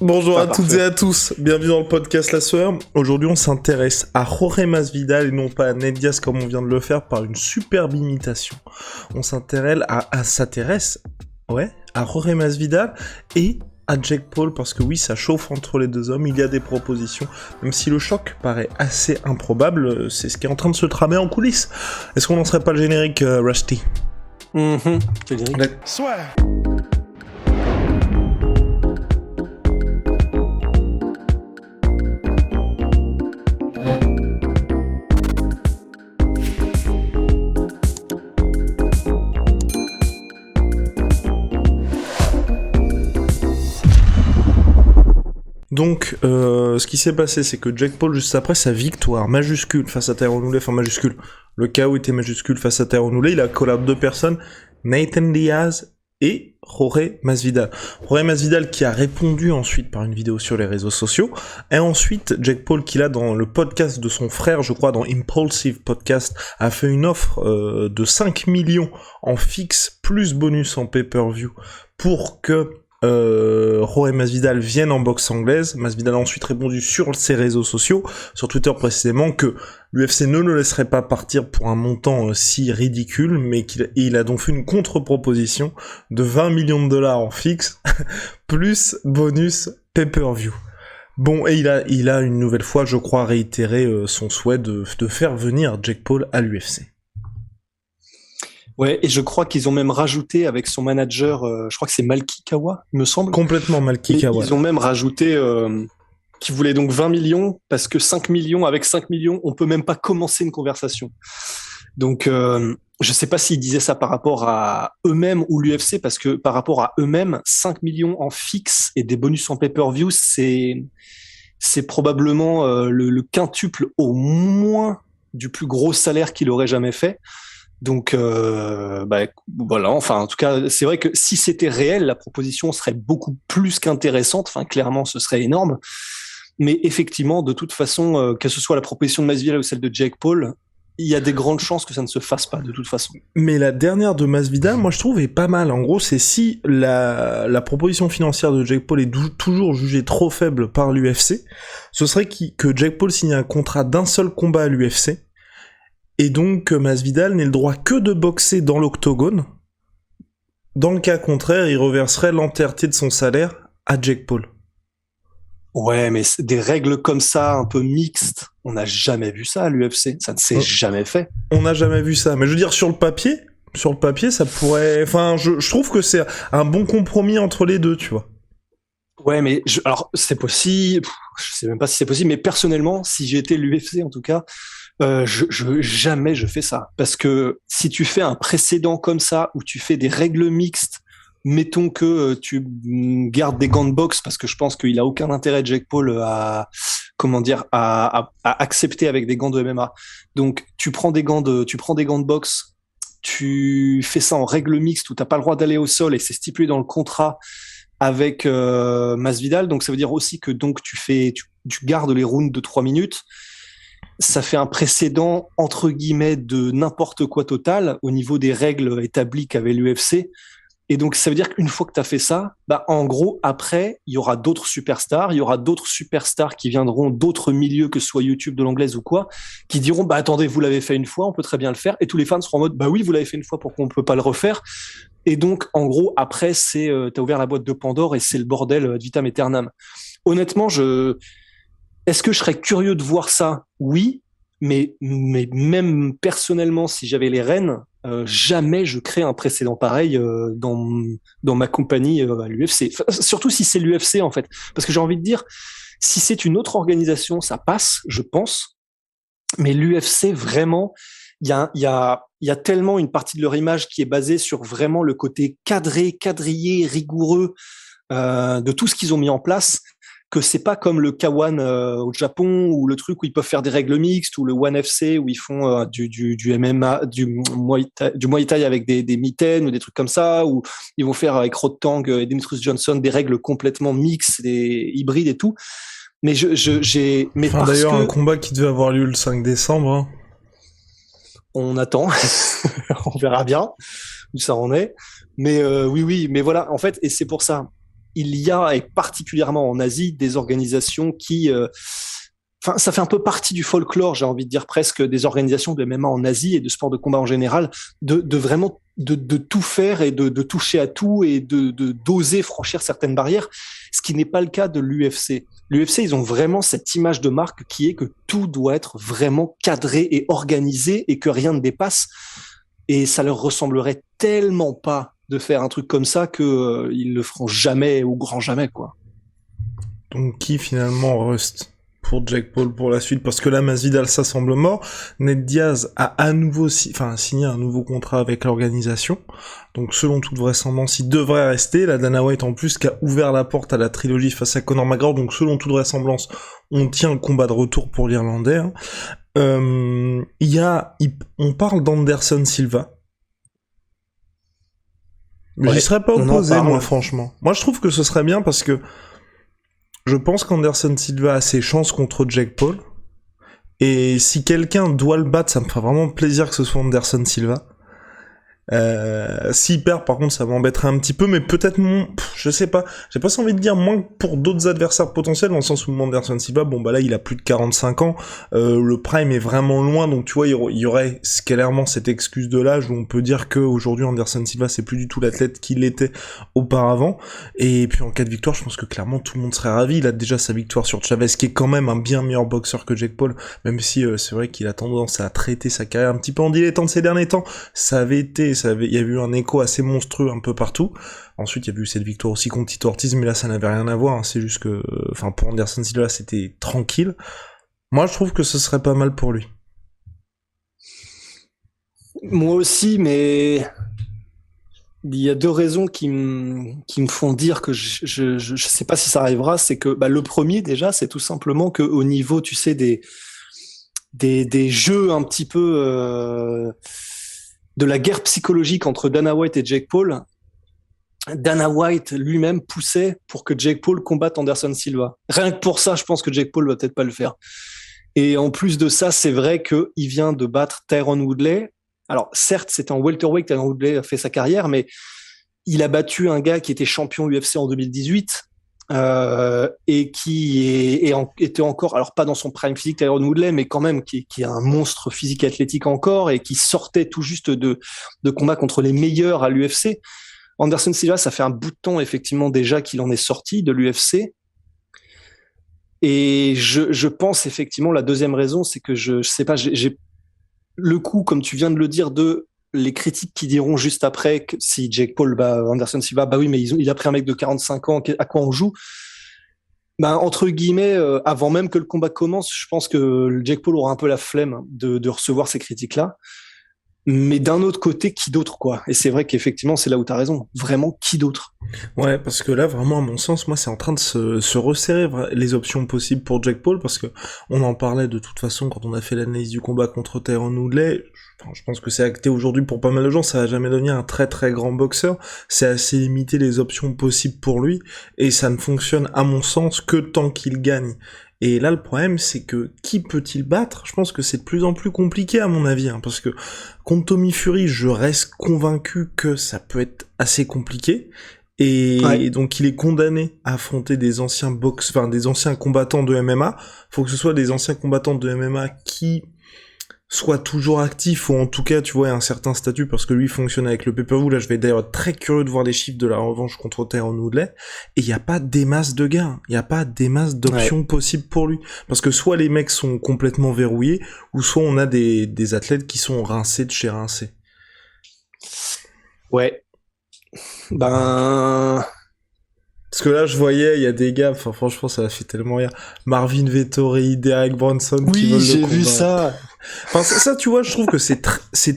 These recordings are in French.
Bonjour à parfait. toutes et à tous, bienvenue dans le podcast La Sueur. Aujourd'hui on s'intéresse à Jorge Masvidal et non pas à Nate Diaz comme on vient de le faire par une superbe imitation. On s'intéresse à Jorge Masvidal et à Jake Paul parce que oui, ça chauffe entre les deux hommes, il y a des propositions, même si le choc paraît assez improbable, c'est ce qui est en train de se tramer en coulisses. Est-ce qu'on lancerait pas le générique, Rusty? Générique. Swear. Donc, ce qui s'est passé, c'est que Jake Paul, juste après sa victoire majuscule face à Tyron Woodley, enfin majuscule, le KO était majuscule face à Tyron Woodley, il a collab deux personnes, Nathan Diaz et Jorge Masvidal. Jorge Masvidal qui a répondu ensuite par une vidéo sur les réseaux sociaux, et ensuite Jake Paul qui là dans le podcast de son frère, je crois dans Impulsive Podcast, a fait une offre de 5 millions en fixe plus bonus en pay-per-view pour que Jorge Masvidal vienne en boxe anglaise. Masvidal a ensuite répondu sur ses réseaux sociaux, sur Twitter précisément, que l'UFC ne le laisserait pas partir pour un montant si ridicule, mais il a donc fait une contre-proposition de 20 millions de dollars en fixe, plus bonus pay-per-view. Bon, et il a une nouvelle fois, je crois, réitéré son souhait de faire venir Jake Paul à l'UFC. Ouais, et je crois qu'ils ont même rajouté avec son manager, je crois que c'est Malki Kawa, il me semble. Complètement Malki Kawa. Ils ont même rajouté qu'ils voulaient donc 20 millions, parce que 5 millions, avec 5 millions, on peut même pas commencer une conversation. Donc, je sais pas s'ils disaient ça par rapport à eux-mêmes ou l'UFC, parce que par rapport à eux-mêmes, 5 millions en fixe et des bonus en pay-per-view, c'est probablement le quintuple au moins du plus gros salaire qu'il aurait jamais fait. Donc, voilà. Enfin, en tout cas, c'est vrai que si c'était réel, la proposition serait beaucoup plus qu'intéressante. Enfin, clairement, ce serait énorme. Mais effectivement, de toute façon, que ce soit la proposition de Masvidal ou celle de Jake Paul, il y a des grandes chances que ça ne se fasse pas, de toute façon. Mais la dernière de Masvidal, moi je trouve est pas mal. En gros, c'est si la proposition financière de Jake Paul est toujours jugée trop faible par l'UFC, ce serait que Jake Paul signe un contrat d'un seul combat à l'UFC. Et donc, Masvidal n'ait le droit que de boxer dans l'octogone. Dans le cas contraire, il reverserait l'entièreté de son salaire à Jake Paul. Ouais, mais des règles comme ça, un peu mixtes, on n'a jamais vu ça à l'UFC. Ça ne s'est jamais fait. On n'a jamais vu ça. Mais je veux dire, sur le papier, ça pourrait... Enfin, je trouve que c'est un bon compromis entre les deux, tu vois. Ouais, mais alors, c'est possible. Je sais même pas si c'est possible, mais personnellement, si j'étais l'UFC, en tout cas, jamais je fais ça. Parce que si tu fais un précédent comme ça, où tu fais des règles mixtes, mettons que tu gardes des gants de boxe, parce que je pense qu'il a aucun intérêt, Jake Paul, à accepter avec des gants de MMA. Donc, tu prends des gants de boxe, tu fais ça en règle mixte où t'as pas le droit d'aller au sol et c'est stipulé dans le contrat avec Masvidal. Donc, ça veut dire aussi que donc tu gardes les rounds de 3 minutes. Ça fait un précédent, entre guillemets, de n'importe quoi total au niveau des règles établies qu'avait l'UFC. Et donc, ça veut dire qu'une fois que tu as fait ça, en gros, après, il y aura d'autres superstars. Il y aura d'autres superstars qui viendront d'autres milieux, que ce soit YouTube, de l'anglaise ou quoi, qui diront, attendez, vous l'avez fait une fois, on peut très bien le faire. Et tous les fans seront en mode, oui, vous l'avez fait une fois, pourquoi on peut pas le refaire? Et donc, en gros, après, t'as ouvert la boîte de Pandore et c'est le bordel ad vitam aeternam. Honnêtement, est-ce que je serais curieux de voir ça? Oui, mais même personnellement, si j'avais les rênes, jamais je crée un précédent pareil dans ma compagnie à l'UFC. Surtout si c'est l'UFC, en fait. Parce que j'ai envie de dire, si c'est une autre organisation, ça passe, je pense. Mais l'UFC, vraiment, il y a tellement une partie de leur image qui est basée sur vraiment le côté quadrillé, rigoureux de tout ce qu'ils ont mis en place, que c'est pas comme le K1 au Japon ou le truc où ils peuvent faire des règles mixtes, ou le ONE FC où ils font du MMA, du Muay Thai avec des mitaines ou des trucs comme ça, où ils vont faire avec Rodtang et Demetrius Johnson des règles complètement mixtes, des hybrides et tout. Mais d'ailleurs, un combat qui devait avoir lieu le 5 décembre. Hein. On attend, on verra bien où ça en est. Mais oui, mais voilà, en fait, et c'est pour ça. il y a, et particulièrement en Asie, des organisations qui enfin, ça fait un peu partie du folklore, j'ai envie de dire presque, des organisations de MMA en Asie et de sport de combat en général, de vraiment de tout faire et de toucher à tout et d'oser franchir certaines barrières, ce qui n'est pas le cas de l'UFC. L'UFC, ils ont vraiment cette image de marque qui est que tout doit être vraiment cadré et organisé et que rien ne dépasse. Et ça leur ressemblerait tellement pas de faire un truc comme ça que ils le feront jamais au grand jamais, quoi. Donc qui finalement reste pour Jake Paul pour la suite, parce que là Masvidal ça semble mort. Ned Diaz a à nouveau signé un nouveau contrat avec l'organisation, donc selon toute vraisemblance il devrait rester. La Dana White en plus qui a ouvert la porte à la trilogie face à Conor McGregor, donc selon toute vraisemblance on tient le combat de retour pour l'Irlandais. On parle d'Anderson Silva. Mais j'y serais pas opposé, moi, franchement. Moi, je trouve que ce serait bien parce que je pense qu'Anderson Silva a ses chances contre Jake Paul. Et si quelqu'un doit le battre, ça me fera vraiment plaisir que ce soit Anderson Silva. S'il perd, par contre, ça m'embêterait un petit peu, mais peut-être je sais pas. J'ai pas envie de dire moins que pour d'autres adversaires potentiels, dans le sens où Anderson Silva, bon bah là, il a plus de 45 ans, le prime est vraiment loin, donc tu vois, il y aurait clairement cette excuse de l'âge où on peut dire que aujourd'hui Anderson Silva, c'est plus du tout l'athlète qu'il était auparavant. Et puis en cas de victoire, je pense que clairement tout le monde serait ravi. Il a déjà sa victoire sur Chavez, qui est quand même un bien meilleur boxeur que Jake Paul, même si c'est vrai qu'il a tendance à traiter sa carrière un petit peu en dilettante ces derniers temps. Il y a eu un écho assez monstrueux un peu partout. Ensuite, il y a eu cette victoire aussi contre Tito Ortiz, mais là, ça n'avait rien à voir. Hein. C'est juste que, pour Anderson Silva, c'était tranquille. Moi, je trouve que ce serait pas mal pour lui. Moi aussi, mais il y a deux raisons qui me font dire que je sais pas si ça arrivera. C'est que, le premier, déjà, c'est tout simplement que au niveau, tu sais, des jeux un petit peu, de la guerre psychologique entre Dana White et Jake Paul, Dana White lui-même poussait pour que Jake Paul combatte Anderson Silva. Rien que pour ça, je pense que Jake Paul va peut-être pas le faire. Et en plus de ça, c'est vrai qu'il vient de battre Tyron Woodley. Alors, certes, c'était en welterweight, Tyron Woodley a fait sa carrière, mais il a battu un gars qui était champion UFC en 2018, et qui était encore, alors pas dans son prime physique, Tyron Woodley, mais quand même qui est un monstre physique et athlétique encore, et qui sortait tout juste de combats contre les meilleurs à l'UFC. Anderson Silva, ça fait un bout de temps effectivement déjà qu'il en est sorti de l'UFC. Et je pense effectivement, la deuxième raison, c'est que je sais pas, j'ai le coup, comme tu viens de le dire, de les critiques qui diront juste après que si Jake Paul bat Anderson Silva, bah oui, mais il a pris un mec de 45 ans, à quoi on joue? Entre guillemets, avant même que le combat commence, je pense que Jake Paul aura un peu la flemme de recevoir ces critiques-là. Mais d'un autre côté, qui d'autre, quoi? Et c'est vrai qu'effectivement, c'est là où t'as raison. Vraiment, qui d'autre? Ouais, parce que là, vraiment, à mon sens, moi, c'est en train de se resserrer les options possibles pour Jake Paul, parce que on en parlait de toute façon quand on a fait l'analyse du combat contre Tyron Woodley. Je pense que c'est acté aujourd'hui pour pas mal de gens, ça va jamais devenir un très très grand boxeur. C'est assez limité les options possibles pour lui, et ça ne fonctionne, à mon sens, que tant qu'il gagne. Et là, le problème, c'est que qui peut-il battre? Je pense que c'est de plus en plus compliqué, à mon avis, parce que contre Tommy Fury, je reste convaincu que ça peut être assez compliqué. Et donc, il est condamné à affronter des anciens des anciens combattants de MMA. Faut que ce soit des anciens combattants de MMA qui soit toujours actif, ou en tout cas, tu vois, un certain statut, parce que lui fonctionne avec le pay-per-view. Là, je vais d'ailleurs être très curieux de voir les chiffres de la revanche contre Tyron Woodley, et il n'y a pas des masses de gains, il n'y a pas des masses d'options possibles pour lui, parce que soit les mecs sont complètement verrouillés, ou soit on a des athlètes qui sont rincés de chez rincés. Ouais. Parce que là, je voyais, il y a des gars, franchement, ça m'a fait tellement rire. Marvin Vettori, Derek Bronson, qui veulent le combat. Oui, j'ai vu ça. Ça, tu vois, je trouve que c'est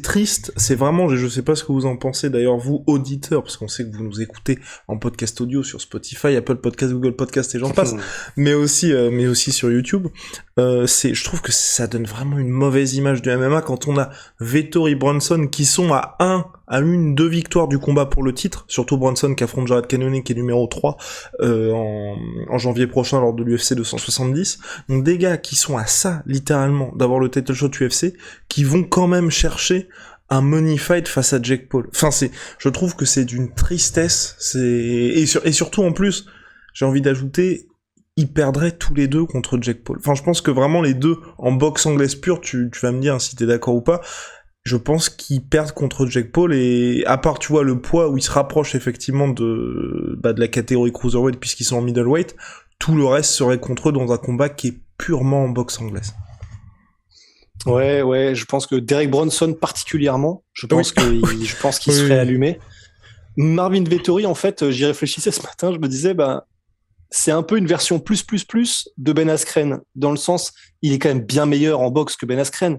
triste. C'est vraiment, je sais pas ce que vous en pensez, d'ailleurs, vous, auditeurs, parce qu'on sait que vous nous écoutez en podcast audio sur Spotify, Apple Podcast, Google Podcast, et j'en passe. mais aussi sur YouTube. Je trouve que ça donne vraiment une mauvaise image du MMA quand on a Vettori, Bronson, qui sont à 2 victoires du combat pour le titre, surtout Bronson qui affronte Jared Cannonier qui est numéro 3 en janvier prochain lors de l'UFC 270. Donc des gars qui sont à ça, littéralement, d'avoir le title shot UFC, qui vont quand même chercher un money fight face à Jake Paul. Enfin, je trouve que c'est d'une tristesse. Et surtout en plus, j'ai envie d'ajouter, ils perdraient tous les deux contre Jake Paul. Enfin, je pense que vraiment les deux en boxe anglaise pure, tu vas me dire si t'es d'accord ou pas. Je pense qu'ils perdent contre Jake Paul et à part tu vois le poids où ils se rapprochent effectivement de la catégorie cruiserweight puisqu'ils sont en middleweight, tout le reste serait contre eux dans un combat qui est purement en boxe anglaise. Ouais, je pense que Derek Bronson particulièrement, je pense qu'il Oui. serait allumé. Marvin Vettori, en fait, j'y réfléchissais ce matin, je me disais, c'est un peu une version plus de Ben Askren, dans le sens, il est quand même bien meilleur en boxe que Ben Askren,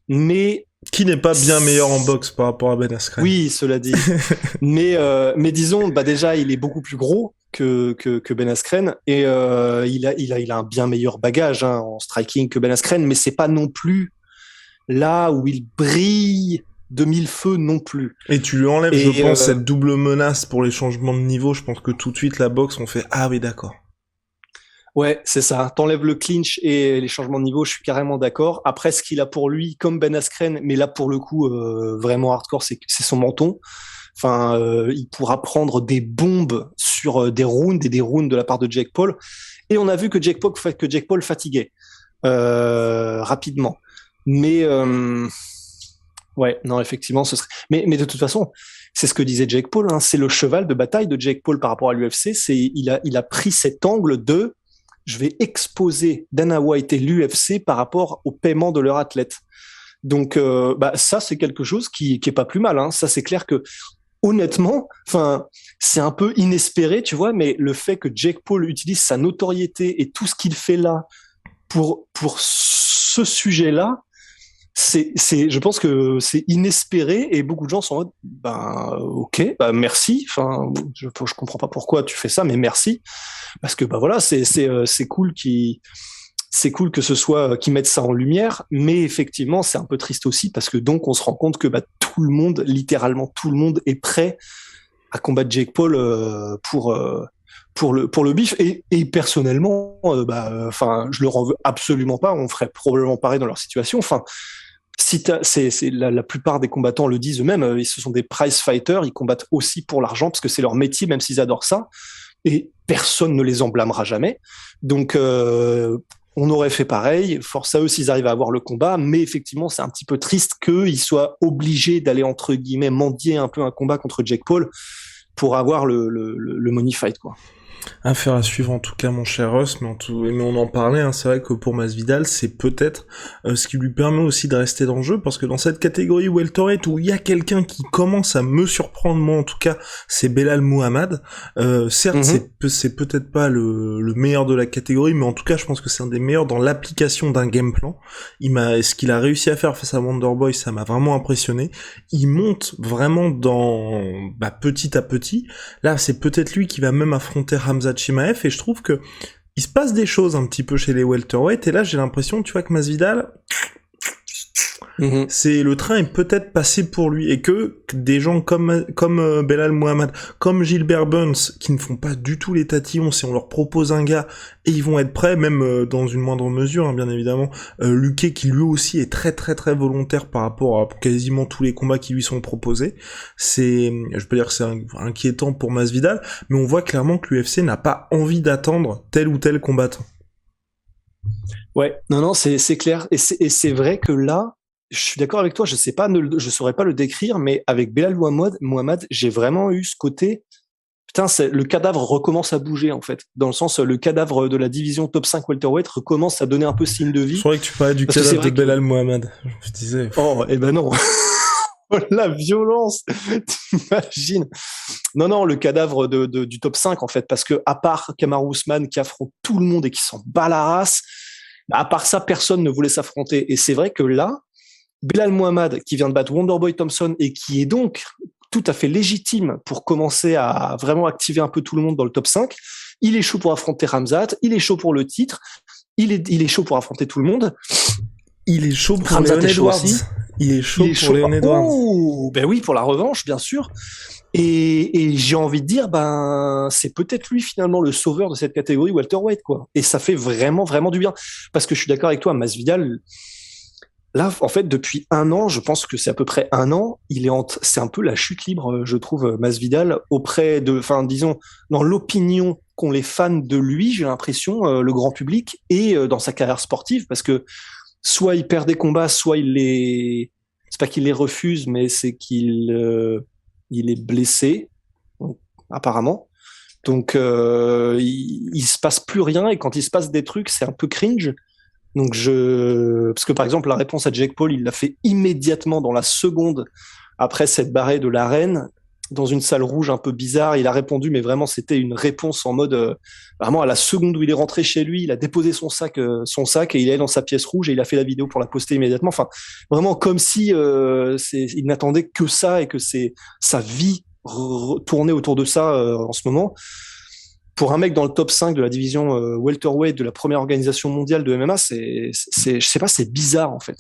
mais qui n'est pas bien meilleur en boxe par rapport à Ben Askren. Oui, cela dit. mais disons, déjà, il est beaucoup plus gros que Ben Askren et il a un bien meilleur bagage en striking que Ben Askren, mais c'est pas non plus là où il brille de mille feux non plus. Et tu lui enlèves, je pense, cette double menace pour les changements de niveau. Je pense que tout de suite la boxe, on fait ah oui d'accord. Ouais, c'est ça. T'enlèves le clinch et les changements de niveau, je suis carrément d'accord. Après, ce qu'il a pour lui, comme Ben Askren, mais là pour le coup vraiment hardcore, c'est son menton. Enfin, il pourra prendre des bombes sur des rounds et des rounds de la part de Jake Paul. Et on a vu que Jake Paul fatiguait rapidement. Mais ouais, non, effectivement, ce serait. Mais de toute façon, c'est ce que disait Jake Paul. C'est le cheval de bataille de Jake Paul par rapport à l'UFC. Il a pris cet angle de je vais exposer Dana White et l'UFC par rapport au paiement de leurs athlètes. Donc, ça, c'est quelque chose qui est pas plus mal. Ça, c'est clair que, honnêtement, c'est un peu inespéré, tu vois, mais le fait que Jake Paul utilise sa notoriété et tout ce qu'il fait là pour ce sujet-là, je pense que c'est inespéré et beaucoup de gens sont en mode, ok, merci. Je comprends pas pourquoi tu fais ça, mais merci. Parce que voilà, c'est cool que ce soit qu'ils mettent ça en lumière, mais effectivement c'est un peu triste aussi parce que donc on se rend compte que tout le monde, littéralement tout le monde, est prêt à combattre Jake Paul pour le bif et personnellement, je leur en veux absolument pas. On ferait probablement pareil dans leur situation. Si c'est la plupart des combattants le disent eux-mêmes, ce sont des prize fighters, ils combattent aussi pour l'argent parce que c'est leur métier, même s'ils adorent ça. Et personne ne les en blâmera jamais. Donc, on aurait fait pareil. Force à eux s'ils arrivent à avoir le combat. Mais effectivement, c'est un petit peu triste qu'ils soient obligés d'aller, entre guillemets, mendier un peu un combat contre Jake Paul pour avoir le money fight, quoi. Affaire à suivre en tout cas mon cher Russ, mais on en parlait, c'est vrai que pour Masvidal c'est peut-être ce qui lui permet aussi de rester dans le jeu, parce que dans cette catégorie welterweight où il y a quelqu'un qui commence à me surprendre, moi en tout cas, c'est Belal Muhammad. Certes c'est peut-être pas le meilleur de la catégorie, mais en tout cas je pense que c'est un des meilleurs dans l'application d'un game plan. Ce qu'il a réussi à faire face à Wonderboy, ça m'a vraiment impressionné. Il monte vraiment dans petit à petit. Là c'est peut-être lui qui va même affronter Khamzat Chimaev, et je trouve que il se passe des choses un petit peu chez les welterweight, et là j'ai l'impression, tu vois, que Masvidal, c'est le train est peut-être passé pour lui, et que des gens comme Belal Muhammad, comme Gilbert Burns, qui ne font pas du tout les tatillons, si on leur propose un gars, et ils vont être prêts, même dans une moindre mesure, bien évidemment, Luque qui lui aussi est très très très volontaire par rapport à quasiment tous les combats qui lui sont proposés. Je peux dire que c'est inquiétant pour Masvidal, mais on voit clairement que l'UFC n'a pas envie d'attendre tel ou tel combattant. Ouais, non, c'est clair, et c'est vrai que là, je suis d'accord avec toi, je saurais pas le décrire, mais avec Belal Muhammad, j'ai vraiment eu ce côté, putain, le cadavre recommence à bouger, en fait. Dans le sens, le cadavre de la division top 5 welterweight recommence à donner un peu signe de vie. Je croyais que tu parlais du cadavre de Belal Muhammad. Je me disais. Oh, non. La violence, t'imagines. Non, le cadavre du top 5, en fait, parce que, à part Kamaru Usman qui affronte tout le monde et qui s'en bat la race, à part ça, personne ne voulait s'affronter. Et c'est vrai que là, Belal Muhammad, qui vient de battre Wonderboy Thompson et qui est donc tout à fait légitime pour commencer à vraiment activer un peu tout le monde dans le top 5, il est chaud pour affronter Khamzat, il est chaud pour le titre, il est chaud pour affronter tout le monde. Il est chaud pour Leon Edwards. Il est chaud pour Leon Edwards. Oh, ben oui, pour la revanche, bien sûr. Et j'ai envie de dire, c'est peut-être lui finalement le sauveur de cette catégorie welterweight, quoi. Et ça fait vraiment, vraiment du bien. Parce que je suis d'accord avec toi, Masvidal, là, en fait, depuis un an, je pense que c'est à peu près un an, c'est un peu la chute libre, je trouve, Masvidal, auprès de, enfin, disons, dans l'opinion qu'ont les fans de lui, j'ai l'impression, le grand public, et dans sa carrière sportive, parce que soit il perd des combats, soit c'est pas qu'il les refuse, mais c'est il est blessé, donc, apparemment. Donc, il se passe plus rien, et quand il se passe des trucs, c'est un peu cringe. Donc parce que par exemple, la réponse à Jake Paul, il l'a fait immédiatement dans la seconde après s'être barré de l'arène dans une salle rouge un peu bizarre. Il a répondu, mais vraiment, c'était une réponse en mode, vraiment à la seconde où il est rentré chez lui, il a déposé son sac et il est dans sa pièce rouge et il a fait la vidéo pour la poster immédiatement. Enfin, vraiment comme si, il n'attendait que ça et que c'est sa vie tournée autour de ça, en ce moment. Pour un mec dans le top 5 de la division welterweight de la première organisation mondiale de MMA, je sais pas, c'est bizarre en fait.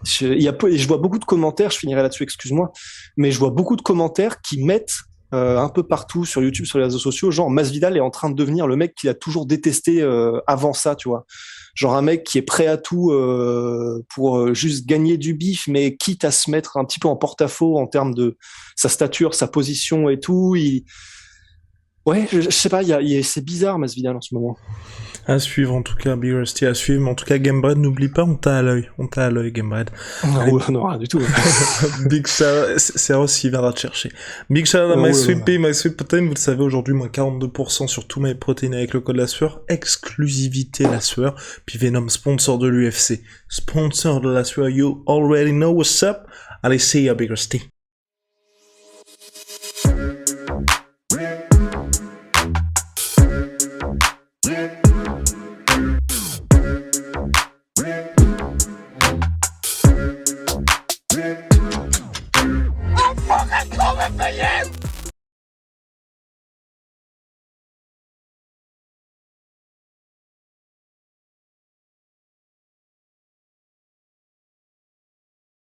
Je vois beaucoup de commentaires, je finirai là-dessus, excuse-moi, mais je vois beaucoup de commentaires qui mettent un peu partout sur YouTube, sur les réseaux sociaux, genre Masvidal est en train de devenir le mec qu'il a toujours détesté avant ça, tu vois. Genre un mec qui est prêt à tout pour juste gagner du bif, mais quitte à se mettre un petit peu en porte-à-faux en termes de sa stature, sa position et tout. Ouais, je sais pas, c'est bizarre Masvidal en ce moment. À suivre en tout cas, Big Rusty, à suivre. Mais en tout cas, Gamebred, n'oublie pas, on t'a à l'œil. On t'a à l'œil, Gamebred. Non, non, rien du tout. Big shout, c'est Ross qui viendra te chercher. Big shout à My Sweet Protein, vous le savez, aujourd'hui, moins 42% sur tous mes protéines avec le code la sueur. Exclusivité la sueur. Puis Venom, sponsor de l'UFC. Sponsor de la sueur, you already know what's up. Allez, see ya, Big Rusty. Yeah.